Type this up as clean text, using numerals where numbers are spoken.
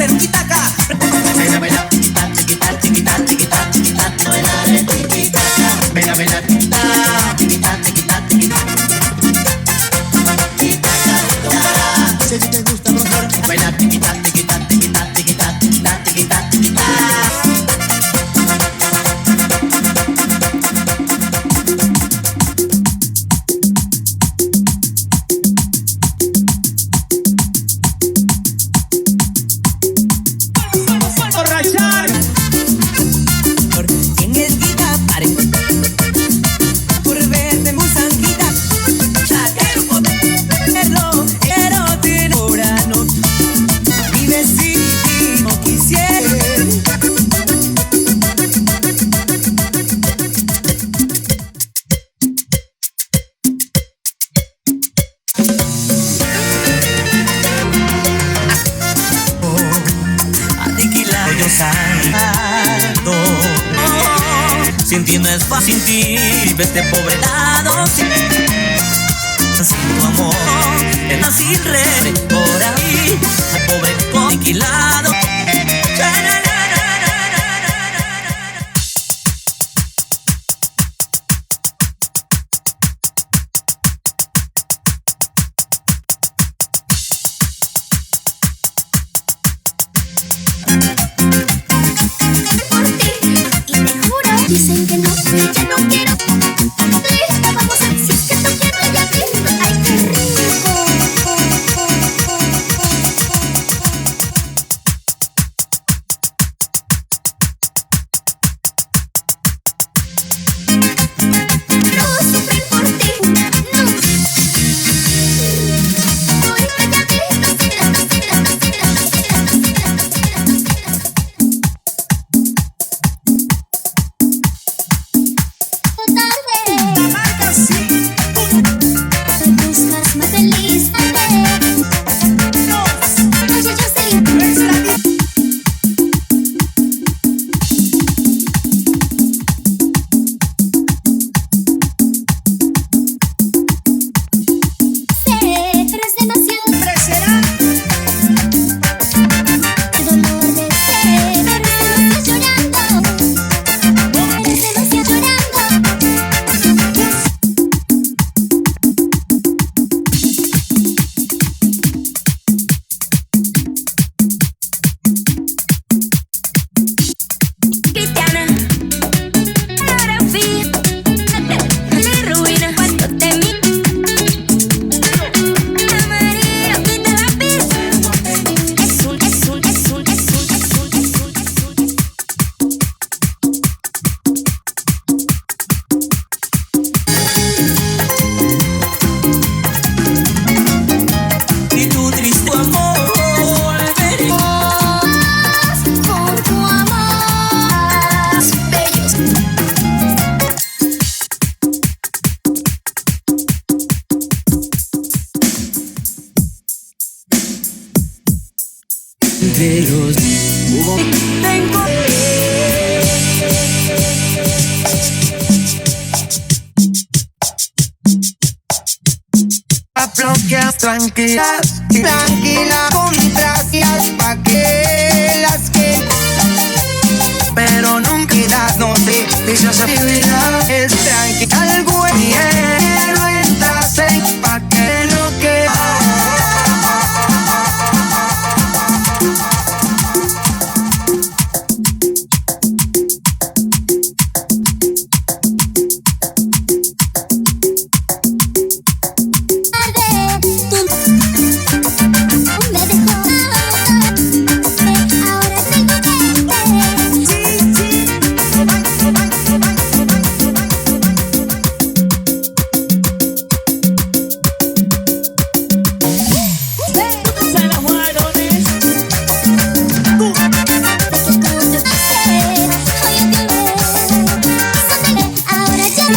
tiquitaca. Baila, baila, tiquita, tiquita, tiquita, tiquita, tiquita, bailar tiquitaca. Baila, baila, tiquita, tiquita, tiquita, tiquita, tiquitaca. Si a ti te gusta mejor, baila tiquita, tiquita, tiquita, tiquita, tiquita, tiquita, tiquita. Sin ti no es fácil, sin ti vive este pobre lado sin tu amor, es más sin red por ahí, al pobre aniquilado. Dicen que no, ya no quiero. Lista, vamos a decir que tú quieres ya mismo. Ay, qué rico. No sufrí por ti, no. Voy calladito, buscas más feliz, oye, yo sé. Eres demasiado. El dolor de ser, eres demasiado llorando. Eres demasiado llorando. Cristiana, fotografía, me ruina cuando te miro. Ana María, pinta la pista. Es un. Y tu triste amor volveré. Por tu amor, bellos. De los tengo Bloqueas tranquilas, tranquila, contracias pa' que las que, pero nunca das, no sé, dichas actividad es tranquila, algo en hielo entras en pa' que lo que. Me dejó. Ahora tengo